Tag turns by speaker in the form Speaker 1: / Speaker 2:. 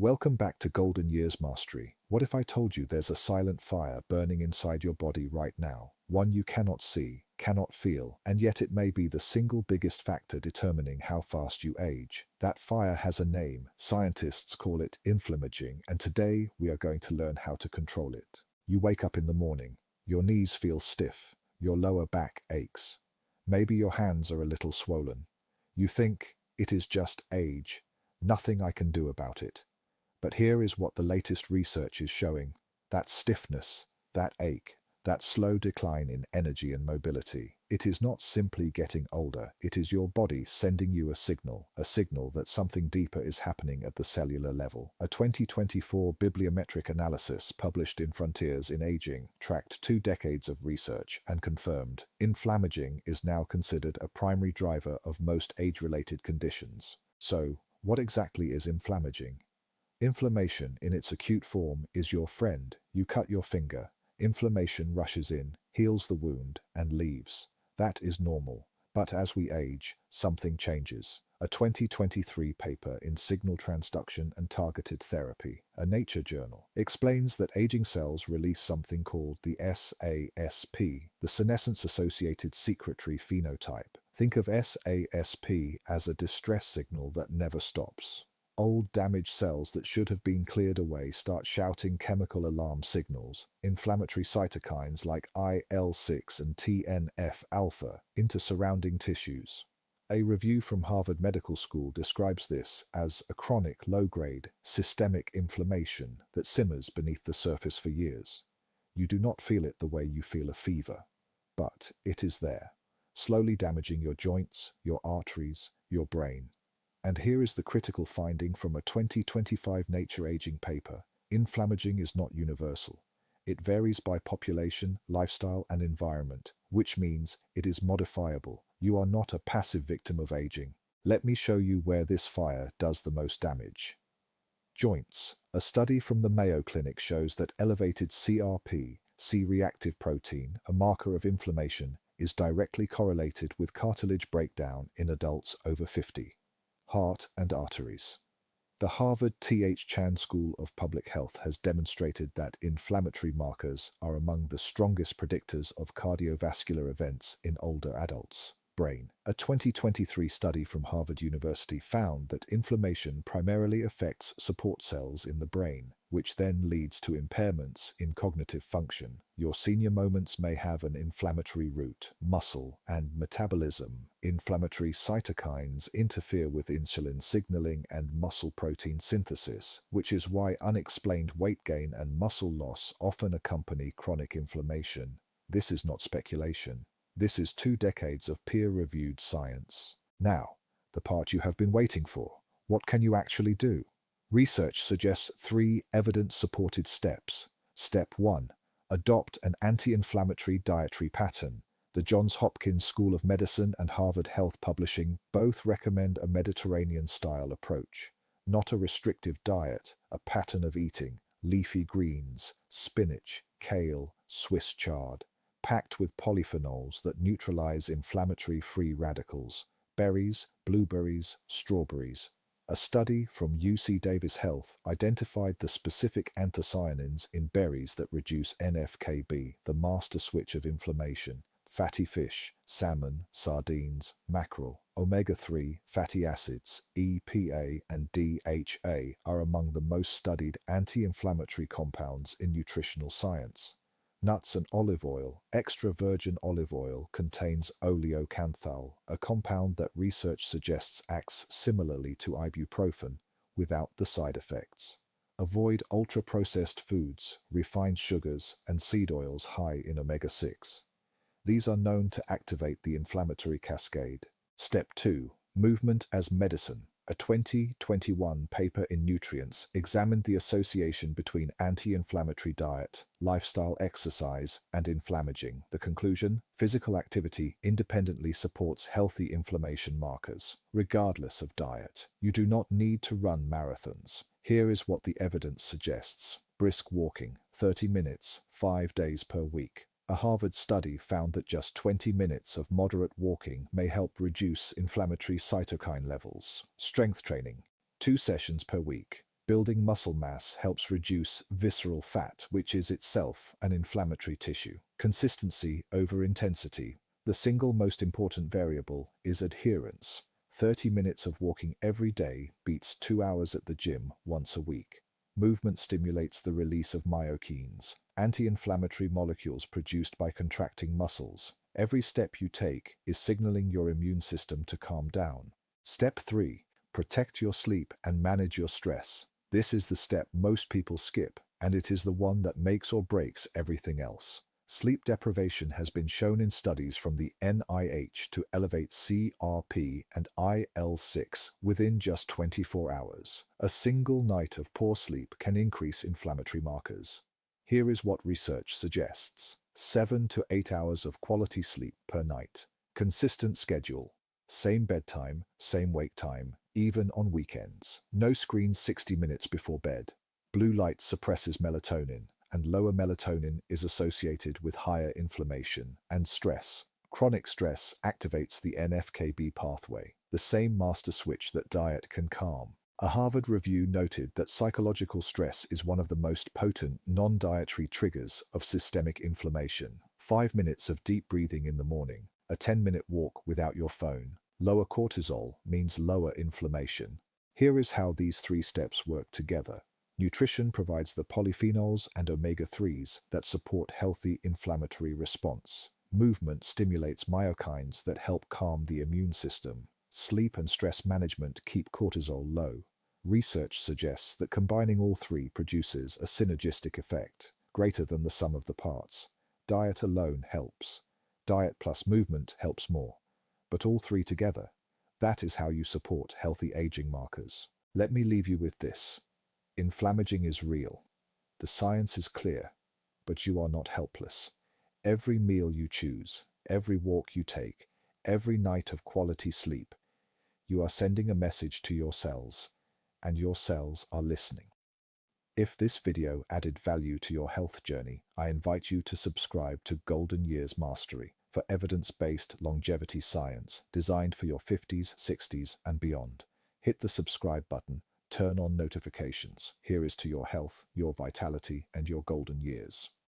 Speaker 1: Welcome back to Golden Years Mastery. What if I told you there's a silent fire burning inside your body right now? One you cannot see, cannot feel, and yet it may be the single biggest factor determining how fast you age. That fire has a name. Scientists call it inflammaging, and today we are going to learn how to control it. You wake up in the morning. Your knees feel stiff. Your lower back aches. Maybe your hands are a little swollen. You think, it is just age. Nothing I can do about it. But here is what the latest research is showing. That stiffness, that ache, that slow decline in energy and mobility. It is not simply getting older, it is your body sending you a signal that something deeper is happening at the cellular level. A 2024 bibliometric analysis published in Frontiers in Aging tracked 2 decades of research and confirmed inflammaging is now considered a primary driver of most age-related conditions. So, what exactly is inflammaging? Inflammation in its acute form is your friend. You cut your finger, inflammation rushes in, heals the wound, and leaves. That is normal. But as we age, something changes. A 2023 paper in Signal Transduction and Targeted Therapy, a Nature journal, explains that aging cells release something called the SASP, the senescence-associated secretory phenotype. Think of SASP as a distress signal that never stops. Old damaged cells that should have been cleared away start shouting chemical alarm signals, inflammatory cytokines like IL-6 and TNF-alpha, into surrounding tissues. A review from Harvard Medical School describes this as a chronic, low-grade, systemic inflammation that simmers beneath the surface for years. You do not feel it the way you feel a fever, but it is there, slowly damaging your joints, your arteries, your brain. And here is the critical finding from a 2025 Nature Aging paper. Inflammaging is not universal. It varies by population, lifestyle, and environment, which means it is modifiable. You are not a passive victim of aging. Let me show you where this fire does the most damage. Joints. A study from the Mayo Clinic shows that elevated CRP, C-reactive protein, a marker of inflammation, is directly correlated with cartilage breakdown in adults over 50. Heart and arteries. The Harvard T.H. Chan School of Public Health has demonstrated that inflammatory markers are among the strongest predictors of cardiovascular events in older adults. Brain. A 2023 study from Harvard University found that inflammation primarily affects support cells in the brain, which then leads to impairments in cognitive function. Your senior moments may have an inflammatory root. Muscle and metabolism. Inflammatory cytokines interfere with insulin signaling and muscle protein synthesis, which is why unexplained weight gain and muscle loss often accompany chronic inflammation. This is not speculation. This is 2 decades of peer-reviewed science. Now, the part you have been waiting for. What can you actually do? Research suggests 3 evidence-supported steps. Step 1. Adopt an anti-inflammatory dietary pattern. The Johns Hopkins School of Medicine and Harvard Health Publishing both recommend a Mediterranean-style approach. Not a restrictive diet, a pattern of eating. Leafy greens, spinach, kale, Swiss chard, packed with polyphenols that neutralize inflammatory free radicals. Berries, blueberries, strawberries. A study from UC Davis Health identified the specific anthocyanins in berries that reduce NF-κB, the master switch of inflammation. Fatty fish, salmon, sardines, mackerel, omega-3 fatty acids, EPA and DHA are among the most studied anti-inflammatory compounds in nutritional science. Nuts and olive oil. Extra virgin olive oil contains oleocanthal, a compound that research suggests acts similarly to ibuprofen without the side effects. Avoid ultra-processed foods, refined sugars, and seed oils high in omega-6. These are known to activate the inflammatory cascade. Step 2. Movement as medicine. A 2021 paper in Nutrients examined the association between anti-inflammatory diet, lifestyle exercise, and inflammaging. The conclusion? Physical activity independently supports healthy inflammation markers, regardless of diet. You do not need to run marathons. Here is what the evidence suggests. Brisk walking, 30 minutes, 5 days per week. A Harvard study found that just 20 minutes of moderate walking may help reduce inflammatory cytokine levels. Strength training, 2 sessions per week. Building muscle mass helps reduce visceral fat, which is itself an inflammatory tissue. Consistency over intensity. The single most important variable is adherence. 30 minutes of walking every day beats 2 hours at the gym once a week. Movement stimulates the release of myokines, anti-inflammatory molecules produced by contracting muscles. Every step you take is signaling your immune system to calm down. Step 3. Protect your sleep and manage your stress. This is the step most people skip, and it is the one that makes or breaks everything else. Sleep deprivation has been shown in studies from the NIH to elevate CRP and IL-6 within just 24 hours. A single night of poor sleep can increase inflammatory markers. Here is what research suggests. 7 to 8 hours of quality sleep per night. Consistent schedule. Same bedtime, same wake time, even on weekends. No screens 60 minutes before bed. Blue light suppresses melatonin, and lower melatonin is associated with higher inflammation and stress. Chronic stress activates the NF-κB pathway, the same master switch that diet can calm. A Harvard review noted that psychological stress is one of the most potent non-dietary triggers of systemic inflammation. 5 minutes of deep breathing in the morning, a 10-minute walk without your phone. Lower cortisol means lower inflammation. Here is how these 3 steps work together. Nutrition provides the polyphenols and omega-3s that support healthy inflammatory response. Movement stimulates myokines that help calm the immune system. Sleep and stress management keep cortisol low. Research suggests that combining all 3 produces a synergistic effect, greater than the sum of the parts. Diet alone helps. Diet plus movement helps more. But all 3 together, that is how you support healthy aging markers. Let me leave you with this. Inflammaging is real. The science is clear, but you are not helpless. Every meal you choose, every walk you take, every night of quality sleep, you are sending a message to your cells, and your cells are listening. If this video added value to your health journey, I invite you to subscribe to Golden Years Mastery for evidence-based longevity science designed for your 50s, 60s, and beyond. Hit the subscribe button. Turn on notifications. Here is to your health, your vitality, and your golden years.